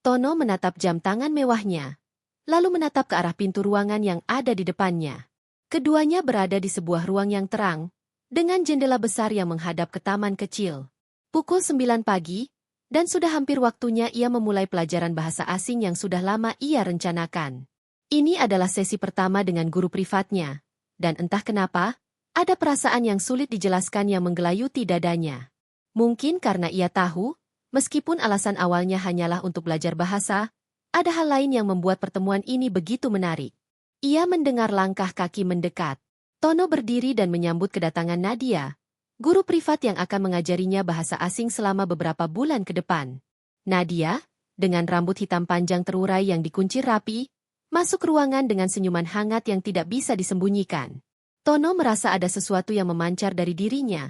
Tono menatap jam tangan mewahnya, lalu menatap ke arah pintu ruangan yang ada di depannya. Keduanya berada di sebuah ruang yang terang, dengan jendela besar yang menghadap ke taman kecil. Pukul 9 pagi, dan sudah hampir waktunya ia memulai pelajaran bahasa asing yang sudah lama ia rencanakan. Ini adalah sesi pertama dengan guru privatnya, dan entah kenapa, ada perasaan yang sulit dijelaskan yang menggelayuti dadanya. Mungkin karena ia tahu, meskipun alasan awalnya hanyalah untuk belajar bahasa, ada hal lain yang membuat pertemuan ini begitu menarik. Ia mendengar langkah kaki mendekat. Tono berdiri dan menyambut kedatangan Nadia, guru privat yang akan mengajarinya bahasa asing selama beberapa bulan ke depan. Nadia, dengan rambut hitam panjang terurai yang dikuncir rapi, masuk ruangan dengan senyuman hangat yang tidak bisa disembunyikan. Tono merasa ada sesuatu yang memancar dari dirinya,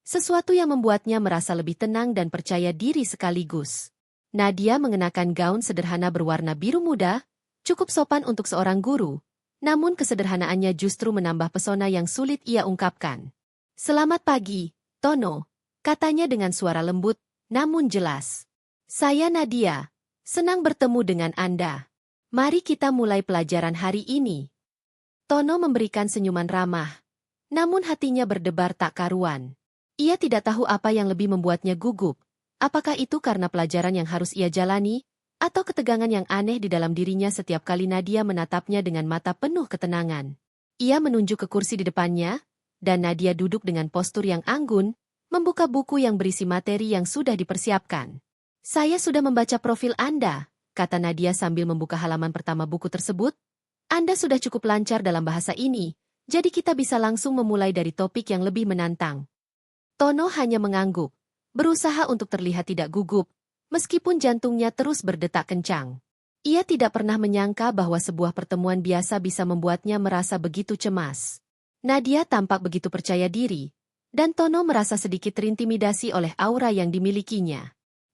sesuatu yang membuatnya merasa lebih tenang dan percaya diri sekaligus. Nadia mengenakan gaun sederhana berwarna biru muda, cukup sopan untuk seorang guru, namun kesederhanaannya justru menambah pesona yang sulit ia ungkapkan. "Selamat pagi, Tono," katanya dengan suara lembut, namun jelas. "Saya Nadia. Senang bertemu dengan Anda. Mari kita mulai pelajaran hari ini." Tono memberikan senyuman ramah, namun hatinya berdebar tak karuan. Ia tidak tahu apa yang lebih membuatnya gugup. Apakah itu karena pelajaran yang harus ia jalani, atau ketegangan yang aneh di dalam dirinya setiap kali Nadia menatapnya dengan mata penuh ketenangan. Ia menunjuk ke kursi di depannya, dan Nadia duduk dengan postur yang anggun, membuka buku yang berisi materi yang sudah dipersiapkan. "Saya sudah membaca profil Anda," kata Nadia sambil membuka halaman pertama buku tersebut. "Anda sudah cukup lancar dalam bahasa ini, jadi kita bisa langsung memulai dari topik yang lebih menantang." Tono hanya mengangguk, berusaha untuk terlihat tidak gugup, meskipun jantungnya terus berdetak kencang. Ia tidak pernah menyangka bahwa sebuah pertemuan biasa bisa membuatnya merasa begitu cemas. Nadia tampak begitu percaya diri, dan Tono merasa sedikit terintimidasi oleh aura yang dimilikinya.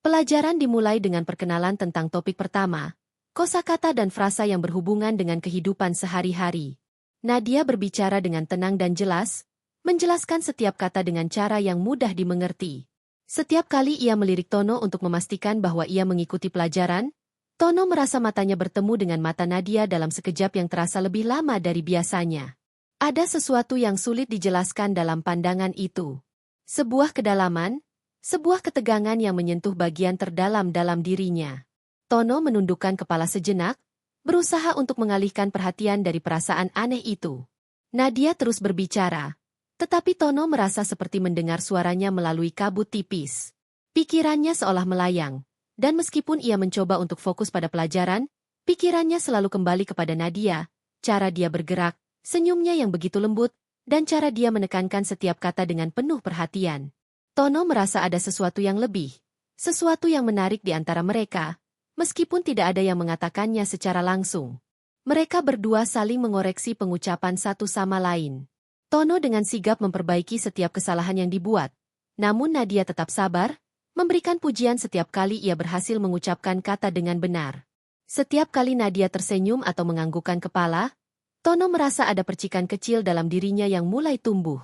Pelajaran dimulai dengan perkenalan tentang topik pertama, kosakata dan frasa yang berhubungan dengan kehidupan sehari-hari. Nadia berbicara dengan tenang dan jelas, menjelaskan setiap kata dengan cara yang mudah dimengerti. Setiap kali ia melirik Tono untuk memastikan bahwa ia mengikuti pelajaran, Tono merasa matanya bertemu dengan mata Nadia dalam sekejap yang terasa lebih lama dari biasanya. Ada sesuatu yang sulit dijelaskan dalam pandangan itu. Sebuah kedalaman, sebuah ketegangan yang menyentuh bagian terdalam dalam dirinya. Tono menundukkan kepala sejenak, berusaha untuk mengalihkan perhatian dari perasaan aneh itu. Nadia terus berbicara, tetapi Tono merasa seperti mendengar suaranya melalui kabut tipis. Pikirannya seolah melayang, dan meskipun ia mencoba untuk fokus pada pelajaran, pikirannya selalu kembali kepada Nadia, cara dia bergerak, senyumnya yang begitu lembut, dan cara dia menekankan setiap kata dengan penuh perhatian. Tono merasa ada sesuatu yang lebih, sesuatu yang menarik di antara mereka, meskipun tidak ada yang mengatakannya secara langsung. Mereka berdua saling mengoreksi pengucapan satu sama lain. Tono dengan sigap memperbaiki setiap kesalahan yang dibuat, namun Nadia tetap sabar, memberikan pujian setiap kali ia berhasil mengucapkan kata dengan benar. Setiap kali Nadia tersenyum atau menganggukkan kepala, Tono merasa ada percikan kecil dalam dirinya yang mulai tumbuh.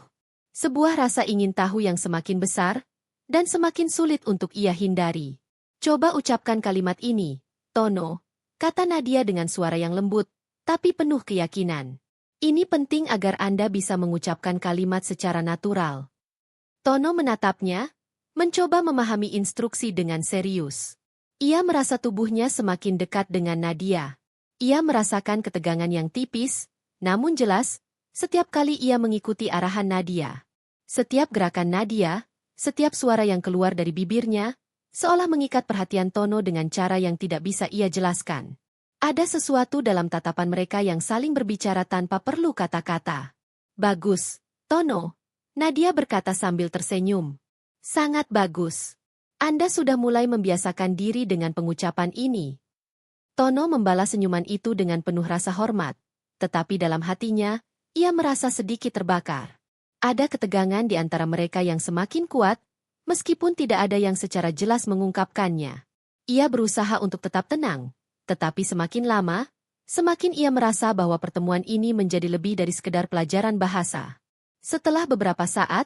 Sebuah rasa ingin tahu yang semakin besar, dan semakin sulit untuk ia hindari. "Coba ucapkan kalimat ini, Tono," kata Nadia dengan suara yang lembut, tapi penuh keyakinan. "Ini penting agar Anda bisa mengucapkan kalimat secara natural." Tono menatapnya, mencoba memahami instruksi dengan serius. Ia merasa tubuhnya semakin dekat dengan Nadia. Ia merasakan ketegangan yang tipis, namun jelas, setiap kali ia mengikuti arahan Nadia. Setiap gerakan Nadia, setiap suara yang keluar dari bibirnya, seolah mengikat perhatian Tono dengan cara yang tidak bisa ia jelaskan. Ada sesuatu dalam tatapan mereka yang saling berbicara tanpa perlu kata-kata. "Bagus, Tono," Nadia berkata sambil tersenyum. "Sangat bagus. Anda sudah mulai membiasakan diri dengan pengucapan ini." Tono membalas senyuman itu dengan penuh rasa hormat, tetapi dalam hatinya, ia merasa sedikit terbakar. Ada ketegangan di antara mereka yang semakin kuat, meskipun tidak ada yang secara jelas mengungkapkannya. Ia berusaha untuk tetap tenang. Tetapi semakin lama, semakin ia merasa bahwa pertemuan ini menjadi lebih dari sekedar pelajaran bahasa. Setelah beberapa saat,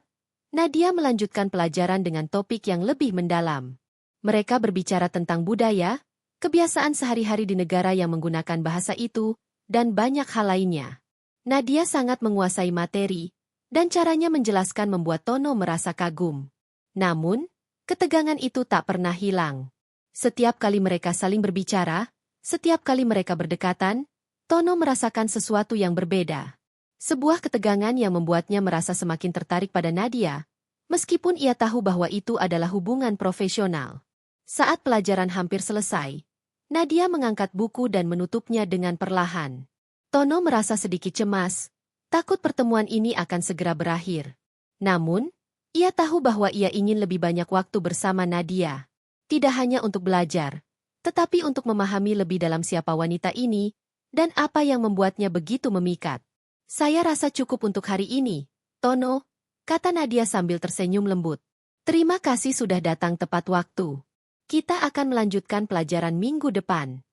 Nadia melanjutkan pelajaran dengan topik yang lebih mendalam. Mereka berbicara tentang budaya, kebiasaan sehari-hari di negara yang menggunakan bahasa itu, dan banyak hal lainnya. Nadia sangat menguasai materi, dan caranya menjelaskan membuat Tono merasa kagum. Namun, ketegangan itu tak pernah hilang. Setiap kali mereka saling berbicara, setiap kali mereka berdekatan, Tono merasakan sesuatu yang berbeda. Sebuah ketegangan yang membuatnya merasa semakin tertarik pada Nadia, meskipun ia tahu bahwa itu adalah hubungan profesional. Saat pelajaran hampir selesai, Nadia mengangkat buku dan menutupnya dengan perlahan. Tono merasa sedikit cemas, takut pertemuan ini akan segera berakhir. Namun, ia tahu bahwa ia ingin lebih banyak waktu bersama Nadia. Tidak hanya untuk belajar, tetapi untuk memahami lebih dalam siapa wanita ini, dan apa yang membuatnya begitu memikat. Saya rasa cukup untuk hari ini, Tono, kata Nadia sambil tersenyum lembut. Terima kasih sudah datang tepat waktu. Kita akan melanjutkan pelajaran minggu depan.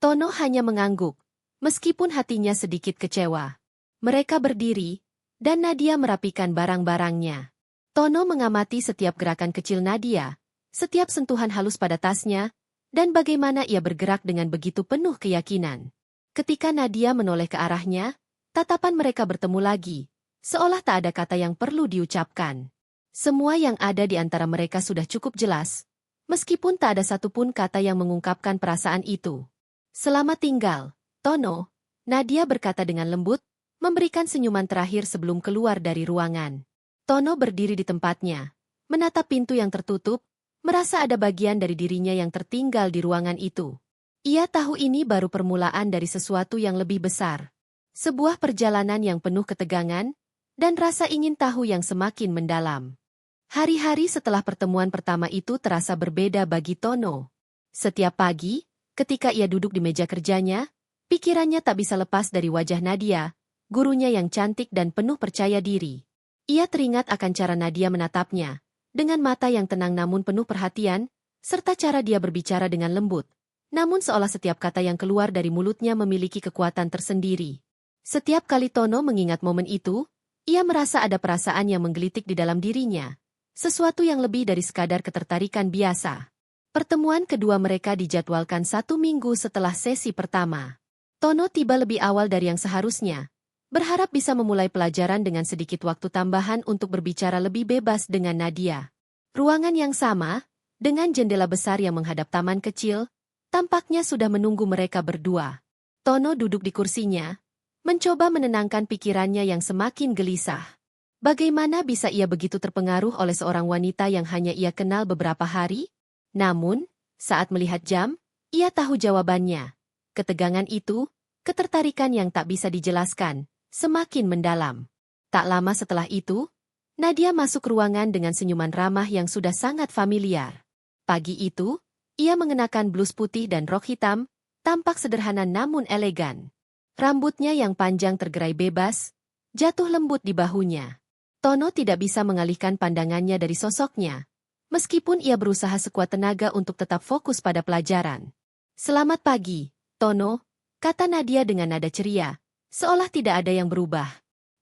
Tono hanya mengangguk, meskipun hatinya sedikit kecewa. Mereka berdiri, dan Nadia merapikan barang-barangnya. Tono mengamati setiap gerakan kecil Nadia, setiap sentuhan halus pada tasnya, dan bagaimana ia bergerak dengan begitu penuh keyakinan. Ketika Nadia menoleh ke arahnya, tatapan mereka bertemu lagi, seolah tak ada kata yang perlu diucapkan. Semua yang ada di antara mereka sudah cukup jelas, meskipun tak ada satupun kata yang mengungkapkan perasaan itu. Selamat tinggal, Tono, Nadia berkata dengan lembut, memberikan senyuman terakhir sebelum keluar dari ruangan. Tono berdiri di tempatnya, menatap pintu yang tertutup, merasa ada bagian dari dirinya yang tertinggal di ruangan itu. Ia tahu ini baru permulaan dari sesuatu yang lebih besar. Sebuah perjalanan yang penuh ketegangan, dan rasa ingin tahu yang semakin mendalam. Hari-hari setelah pertemuan pertama itu terasa berbeda bagi Tono. Setiap pagi, ketika ia duduk di meja kerjanya, pikirannya tak bisa lepas dari wajah Nadia, gurunya yang cantik dan penuh percaya diri. Ia teringat akan cara Nadia menatapnya, dengan mata yang tenang namun penuh perhatian, serta cara dia berbicara dengan lembut, namun seolah setiap kata yang keluar dari mulutnya memiliki kekuatan tersendiri. Setiap kali Tono mengingat momen itu, ia merasa ada perasaan yang menggelitik di dalam dirinya, sesuatu yang lebih dari sekadar ketertarikan biasa. Pertemuan kedua mereka dijadwalkan 1 minggu setelah sesi pertama. Tono tiba lebih awal dari yang seharusnya, berharap bisa memulai pelajaran dengan sedikit waktu tambahan untuk berbicara lebih bebas dengan Nadia. Ruangan yang sama, dengan jendela besar yang menghadap taman kecil, tampaknya sudah menunggu mereka berdua. Tono duduk di kursinya, mencoba menenangkan pikirannya yang semakin gelisah. Bagaimana bisa ia begitu terpengaruh oleh seorang wanita yang hanya ia kenal beberapa hari? Namun, saat melihat jam, ia tahu jawabannya. Ketegangan itu, ketertarikan yang tak bisa dijelaskan, semakin mendalam. Tak lama setelah itu, Nadia masuk ruangan dengan senyuman ramah yang sudah sangat familiar. Pagi itu, ia mengenakan blus putih dan rok hitam, tampak sederhana namun elegan. Rambutnya yang panjang tergerai bebas, jatuh lembut di bahunya. Tono tidak bisa mengalihkan pandangannya dari sosoknya, meskipun ia berusaha sekuat tenaga untuk tetap fokus pada pelajaran. Selamat pagi, Tono, kata Nadia dengan nada ceria, seolah tidak ada yang berubah.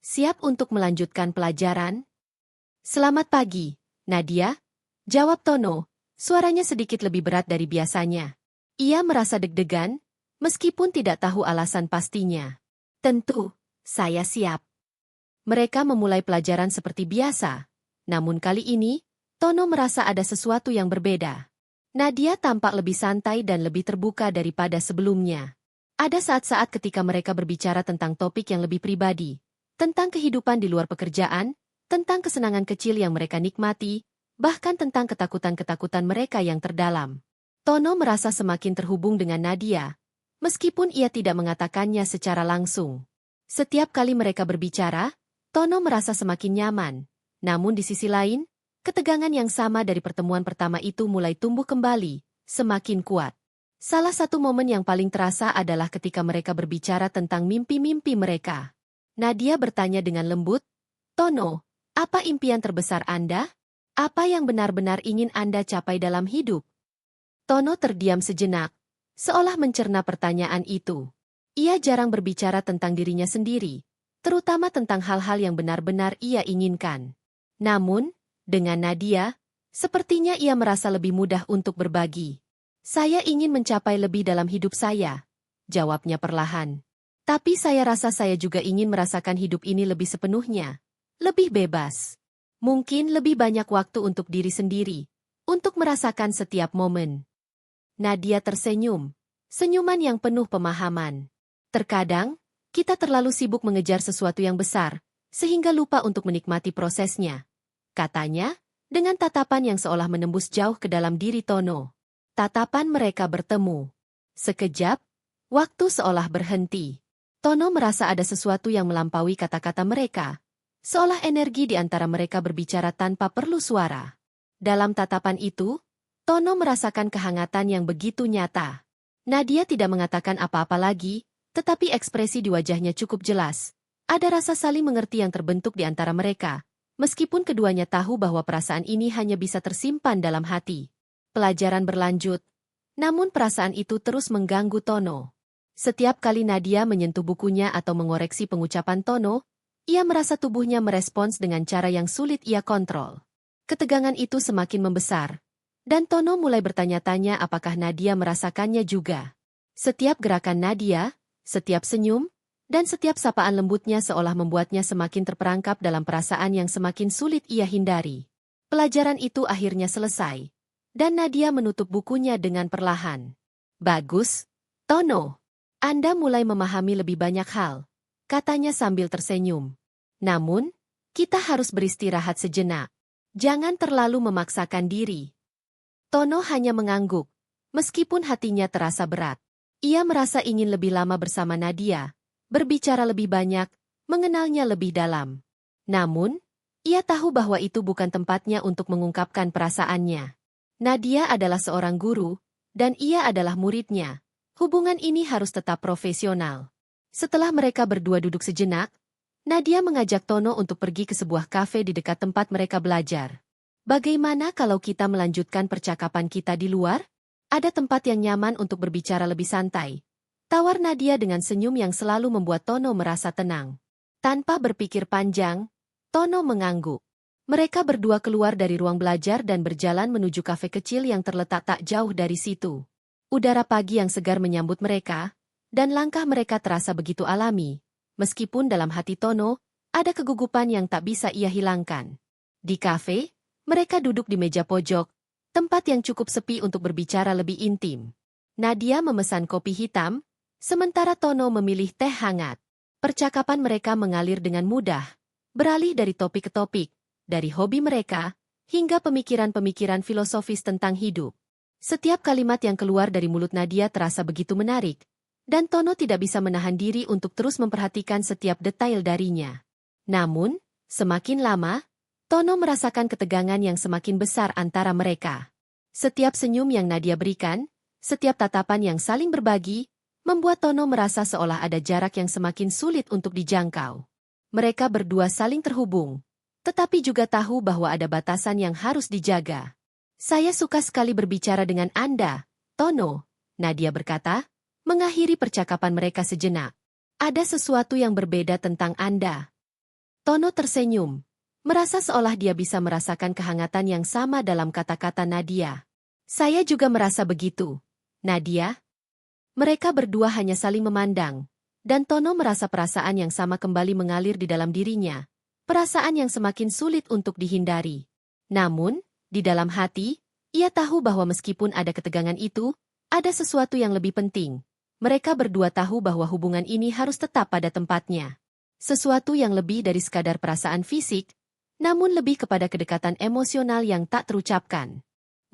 Siap untuk melanjutkan pelajaran? Selamat pagi, Nadia, jawab Tono, suaranya sedikit lebih berat dari biasanya. Ia merasa deg-degan, meskipun tidak tahu alasan pastinya. Tentu, saya siap. Mereka memulai pelajaran seperti biasa, namun kali ini, Tono merasa ada sesuatu yang berbeda. Nadia tampak lebih santai dan lebih terbuka daripada sebelumnya. Ada saat-saat ketika mereka berbicara tentang topik yang lebih pribadi, tentang kehidupan di luar pekerjaan, tentang kesenangan kecil yang mereka nikmati, bahkan tentang ketakutan-ketakutan mereka yang terdalam. Tono merasa semakin terhubung dengan Nadia, meskipun ia tidak mengatakannya secara langsung. Setiap kali mereka berbicara, Tono merasa semakin nyaman. Namun di sisi lain, ketegangan yang sama dari pertemuan pertama itu mulai tumbuh kembali, semakin kuat. Salah satu momen yang paling terasa adalah ketika mereka berbicara tentang mimpi-mimpi mereka. Nadia bertanya dengan lembut, Tono, apa impian terbesar Anda? Apa yang benar-benar ingin Anda capai dalam hidup? Tono terdiam sejenak, seolah mencerna pertanyaan itu. Ia jarang berbicara tentang dirinya sendiri, terutama tentang hal-hal yang benar-benar ia inginkan. Namun, dengan Nadia, sepertinya ia merasa lebih mudah untuk berbagi. Saya ingin mencapai lebih dalam hidup saya, jawabnya perlahan. Tapi saya rasa saya juga ingin merasakan hidup ini lebih sepenuhnya, lebih bebas. Mungkin lebih banyak waktu untuk diri sendiri, untuk merasakan setiap momen. Nadia tersenyum, senyuman yang penuh pemahaman. Terkadang, kita terlalu sibuk mengejar sesuatu yang besar, sehingga lupa untuk menikmati prosesnya. Katanya, dengan tatapan yang seolah menembus jauh ke dalam diri Tono. Tatapan mereka bertemu. Sekejap, waktu seolah berhenti. Tono merasa ada sesuatu yang melampaui kata-kata mereka. Seolah energi di antara mereka berbicara tanpa perlu suara. Dalam tatapan itu, Tono merasakan kehangatan yang begitu nyata. Nadia tidak mengatakan apa-apa lagi, tetapi ekspresi di wajahnya cukup jelas. Ada rasa saling mengerti yang terbentuk di antara mereka, meskipun keduanya tahu bahwa perasaan ini hanya bisa tersimpan dalam hati. Pelajaran berlanjut, namun perasaan itu terus mengganggu Tono. Setiap kali Nadia menyentuh bukunya atau mengoreksi pengucapan Tono, ia merasa tubuhnya merespons dengan cara yang sulit ia kontrol. Ketegangan itu semakin membesar, dan Tono mulai bertanya-tanya apakah Nadia merasakannya juga. Setiap gerakan Nadia, setiap senyum, dan setiap sapaan lembutnya seolah membuatnya semakin terperangkap dalam perasaan yang semakin sulit ia hindari. Pelajaran itu akhirnya selesai, dan Nadia menutup bukunya dengan perlahan. Bagus, Tono. Anda mulai memahami lebih banyak hal, katanya sambil tersenyum. Namun, kita harus beristirahat sejenak. Jangan terlalu memaksakan diri. Tono hanya mengangguk, meskipun hatinya terasa berat. Ia merasa ingin lebih lama bersama Nadia, berbicara lebih banyak, mengenalnya lebih dalam. Namun, ia tahu bahwa itu bukan tempatnya untuk mengungkapkan perasaannya. Nadia adalah seorang guru, dan ia adalah muridnya. Hubungan ini harus tetap profesional. Setelah mereka berdua duduk sejenak, Nadia mengajak Tono untuk pergi ke sebuah kafe di dekat tempat mereka belajar. Bagaimana kalau kita melanjutkan percakapan kita di luar? Ada tempat yang nyaman untuk berbicara lebih santai. Tawar Nadia dengan senyum yang selalu membuat Tono merasa tenang. Tanpa berpikir panjang, Tono mengangguk. Mereka berdua keluar dari ruang belajar dan berjalan menuju kafe kecil yang terletak tak jauh dari situ. Udara pagi yang segar menyambut mereka, dan langkah mereka terasa begitu alami, meskipun dalam hati Tono, ada kegugupan yang tak bisa ia hilangkan. Di kafe, mereka duduk di meja pojok, tempat yang cukup sepi untuk berbicara lebih intim. Nadia memesan kopi hitam, sementara Tono memilih teh hangat. Percakapan mereka mengalir dengan mudah, beralih dari topik ke topik, dari hobi mereka, hingga pemikiran-pemikiran filosofis tentang hidup. Setiap kalimat yang keluar dari mulut Nadia terasa begitu menarik, dan Tono tidak bisa menahan diri untuk terus memperhatikan setiap detail darinya. Namun, semakin lama, Tono merasakan ketegangan yang semakin besar antara mereka. Setiap senyum yang Nadia berikan, setiap tatapan yang saling berbagi, membuat Tono merasa seolah ada jarak yang semakin sulit untuk dijangkau. Mereka berdua saling terhubung, tetapi juga tahu bahwa ada batasan yang harus dijaga. Saya suka sekali berbicara dengan Anda, Tono, Nadia berkata, mengakhiri percakapan mereka sejenak. Ada sesuatu yang berbeda tentang Anda. Tono tersenyum, merasa seolah dia bisa merasakan kehangatan yang sama dalam kata-kata Nadia. Saya juga merasa begitu, Nadia. Mereka berdua hanya saling memandang, dan Tono merasa perasaan yang sama kembali mengalir di dalam dirinya. Perasaan yang semakin sulit untuk dihindari. Namun, di dalam hati, ia tahu bahwa meskipun ada ketegangan itu, ada sesuatu yang lebih penting. Mereka berdua tahu bahwa hubungan ini harus tetap pada tempatnya. Sesuatu yang lebih dari sekadar perasaan fisik, namun lebih kepada kedekatan emosional yang tak terucapkan.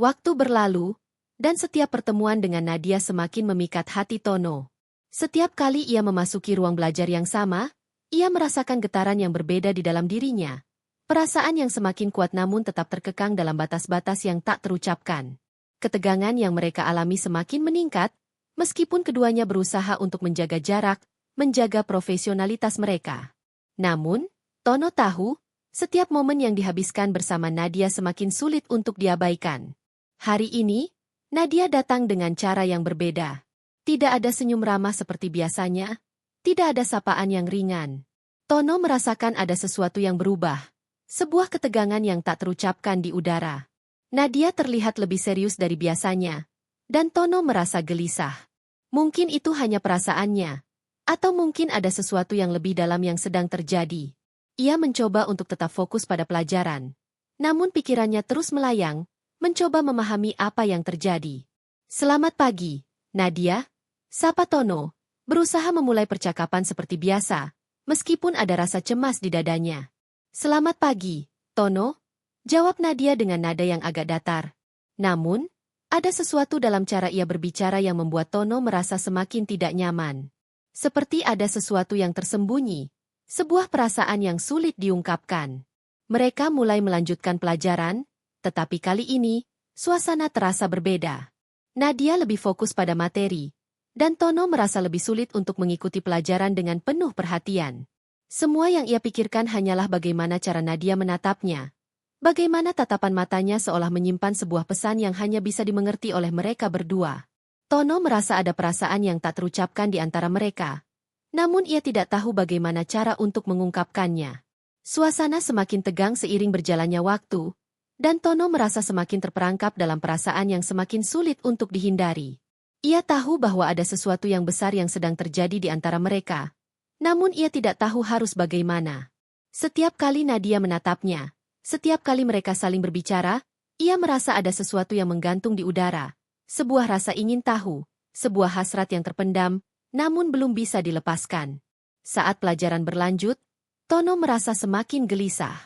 Waktu berlalu, dan setiap pertemuan dengan Nadia semakin memikat hati Tono. Setiap kali ia memasuki ruang belajar yang sama, ia merasakan getaran yang berbeda di dalam dirinya. Perasaan yang semakin kuat namun tetap terkekang dalam batas-batas yang tak terucapkan. Ketegangan yang mereka alami semakin meningkat, meskipun keduanya berusaha untuk menjaga jarak, menjaga profesionalitas mereka. Namun, Tono tahu, setiap momen yang dihabiskan bersama Nadia semakin sulit untuk diabaikan. Hari ini, Nadia datang dengan cara yang berbeda. Tidak ada senyum ramah seperti biasanya, tidak ada sapaan yang ringan. Tono merasakan ada sesuatu yang berubah. Sebuah ketegangan yang tak terucapkan di udara. Nadia terlihat lebih serius dari biasanya. Dan Tono merasa gelisah. Mungkin itu hanya perasaannya. Atau mungkin ada sesuatu yang lebih dalam yang sedang terjadi. Ia mencoba untuk tetap fokus pada pelajaran. Namun pikirannya terus melayang, mencoba memahami apa yang terjadi. Selamat pagi, Nadia. Sapa Tono, berusaha memulai percakapan seperti biasa, meskipun ada rasa cemas di dadanya. Selamat pagi, Tono. Jawab Nadia dengan nada yang agak datar. Namun, ada sesuatu dalam cara ia berbicara yang membuat Tono merasa semakin tidak nyaman. Seperti ada sesuatu yang tersembunyi, sebuah perasaan yang sulit diungkapkan. Mereka mulai melanjutkan pelajaran, tetapi kali ini, suasana terasa berbeda. Nadia lebih fokus pada materi, dan Tono merasa lebih sulit untuk mengikuti pelajaran dengan penuh perhatian. Semua yang ia pikirkan hanyalah bagaimana cara Nadia menatapnya. Bagaimana tatapan matanya seolah menyimpan sebuah pesan yang hanya bisa dimengerti oleh mereka berdua. Tono merasa ada perasaan yang tak terucapkan di antara mereka. Namun ia tidak tahu bagaimana cara untuk mengungkapkannya. Suasana semakin tegang seiring berjalannya waktu, dan Tono merasa semakin terperangkap dalam perasaan yang semakin sulit untuk dihindari. Ia tahu bahwa ada sesuatu yang besar yang sedang terjadi di antara mereka. Namun ia tidak tahu harus bagaimana. Setiap kali Nadia menatapnya, setiap kali mereka saling berbicara, ia merasa ada sesuatu yang menggantung di udara. Sebuah rasa ingin tahu, sebuah hasrat yang terpendam, namun belum bisa dilepaskan. Saat pelajaran berlanjut, Tono merasa semakin gelisah.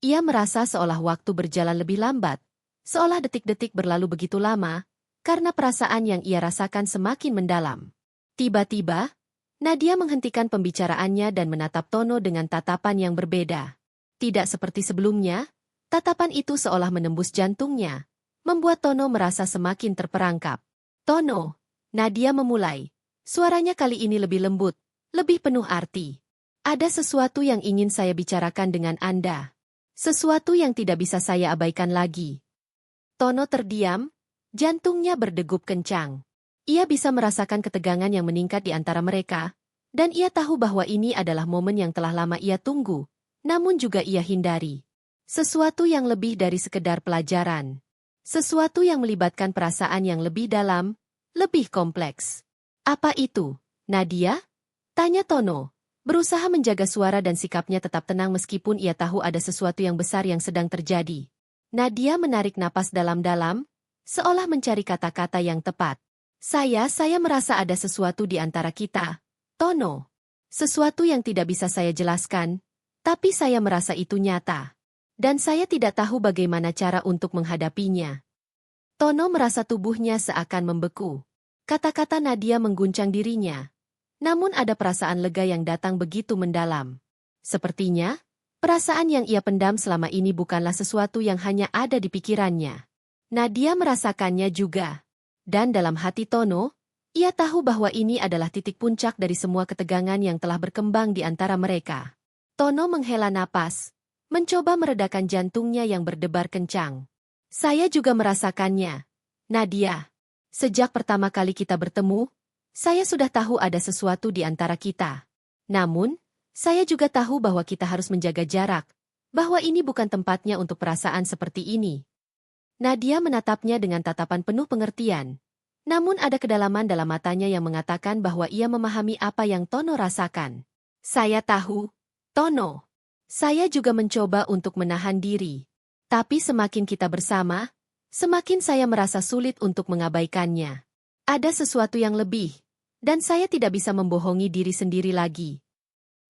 Ia merasa seolah waktu berjalan lebih lambat, seolah detik-detik berlalu begitu lama, karena perasaan yang ia rasakan semakin mendalam. Tiba-tiba, Nadia menghentikan pembicaraannya dan menatap Tono dengan tatapan yang berbeda. Tidak seperti sebelumnya, tatapan itu seolah menembus jantungnya, membuat Tono merasa semakin terperangkap. Tono, Nadia memulai. Suaranya kali ini lebih lembut, lebih penuh arti. Ada sesuatu yang ingin saya bicarakan dengan Anda. Sesuatu yang tidak bisa saya abaikan lagi. Tono terdiam, jantungnya berdegup kencang. Ia bisa merasakan ketegangan yang meningkat di antara mereka, dan ia tahu bahwa ini adalah momen yang telah lama ia tunggu, namun juga ia hindari. Sesuatu yang lebih dari sekedar pelajaran. Sesuatu yang melibatkan perasaan yang lebih dalam, lebih kompleks. Apa itu, Nadia? Tanya Tono, berusaha menjaga suara dan sikapnya tetap tenang meskipun ia tahu ada sesuatu yang besar yang sedang terjadi. Nadia menarik napas dalam-dalam, seolah mencari kata-kata yang tepat. Saya merasa ada sesuatu di antara kita, Tono. Sesuatu yang tidak bisa saya jelaskan, tapi saya merasa itu nyata. Dan saya tidak tahu bagaimana cara untuk menghadapinya. Tono merasa tubuhnya seakan membeku. Kata-kata Nadia mengguncang dirinya. Namun ada perasaan lega yang datang begitu mendalam. Sepertinya, perasaan yang ia pendam selama ini bukanlah sesuatu yang hanya ada di pikirannya. Nadia merasakannya juga. Dan dalam hati Tono, ia tahu bahwa ini adalah titik puncak dari semua ketegangan yang telah berkembang di antara mereka. Tono menghela napas, mencoba meredakan jantungnya yang berdebar kencang. Saya juga merasakannya, Nadia. Sejak pertama kali kita bertemu, saya sudah tahu ada sesuatu di antara kita. Namun, saya juga tahu bahwa kita harus menjaga jarak, bahwa ini bukan tempatnya untuk perasaan seperti ini. Nadia menatapnya dengan tatapan penuh pengertian. Namun ada kedalaman dalam matanya yang mengatakan bahwa ia memahami apa yang Tono rasakan. Saya tahu, Tono. Saya juga mencoba untuk menahan diri. Tapi semakin kita bersama, semakin saya merasa sulit untuk mengabaikannya. Ada sesuatu yang lebih, dan saya tidak bisa membohongi diri sendiri lagi.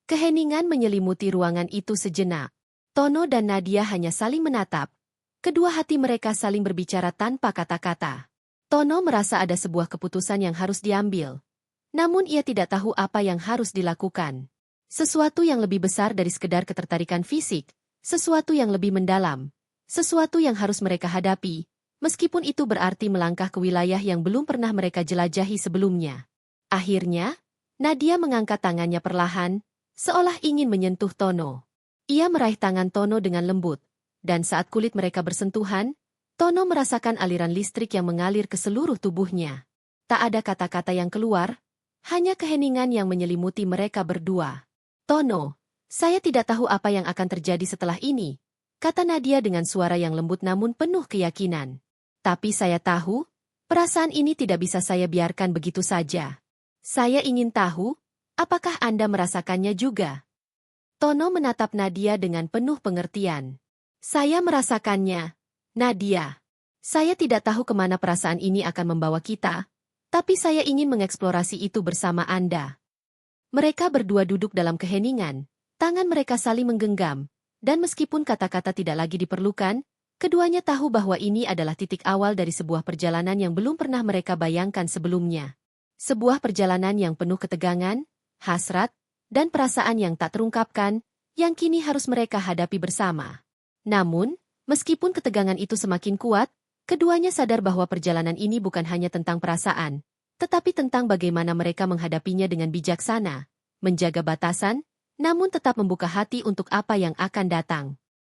Keheningan menyelimuti ruangan itu sejenak. Tono dan Nadia hanya saling menatap. Kedua hati mereka saling berbicara tanpa kata-kata. Tono merasa ada sebuah keputusan yang harus diambil. Namun ia tidak tahu apa yang harus dilakukan. Sesuatu yang lebih besar dari sekedar ketertarikan fisik, sesuatu yang lebih mendalam, sesuatu yang harus mereka hadapi, meskipun itu berarti melangkah ke wilayah yang belum pernah mereka jelajahi sebelumnya. Akhirnya, Nadia mengangkat tangannya perlahan, seolah ingin menyentuh Tono. Ia meraih tangan Tono dengan lembut, dan saat kulit mereka bersentuhan, Tono merasakan aliran listrik yang mengalir ke seluruh tubuhnya. Tak ada kata-kata yang keluar, hanya keheningan yang menyelimuti mereka berdua. Tono, saya tidak tahu apa yang akan terjadi setelah ini, kata Nadia dengan suara yang lembut namun penuh keyakinan. Tapi saya tahu, Perasaan ini tidak bisa saya biarkan begitu saja. Saya ingin tahu, apakah Anda merasakannya juga? Tono menatap Nadia dengan penuh pengertian. Saya merasakannya, Nadia. Saya tidak tahu kemana perasaan ini akan membawa kita, tapi saya ingin mengeksplorasi itu bersama Anda. Mereka berdua duduk dalam keheningan, tangan mereka saling menggenggam, dan meskipun kata-kata tidak lagi diperlukan, keduanya tahu bahwa ini adalah titik awal dari sebuah perjalanan yang belum pernah mereka bayangkan sebelumnya. Sebuah perjalanan yang penuh ketegangan, hasrat, dan perasaan yang tak terungkapkan, yang kini harus mereka hadapi bersama. Namun, meskipun ketegangan itu semakin kuat, keduanya sadar bahwa perjalanan ini bukan hanya tentang perasaan, tetapi tentang bagaimana mereka menghadapinya dengan bijaksana, menjaga batasan, namun tetap membuka hati untuk apa yang akan datang.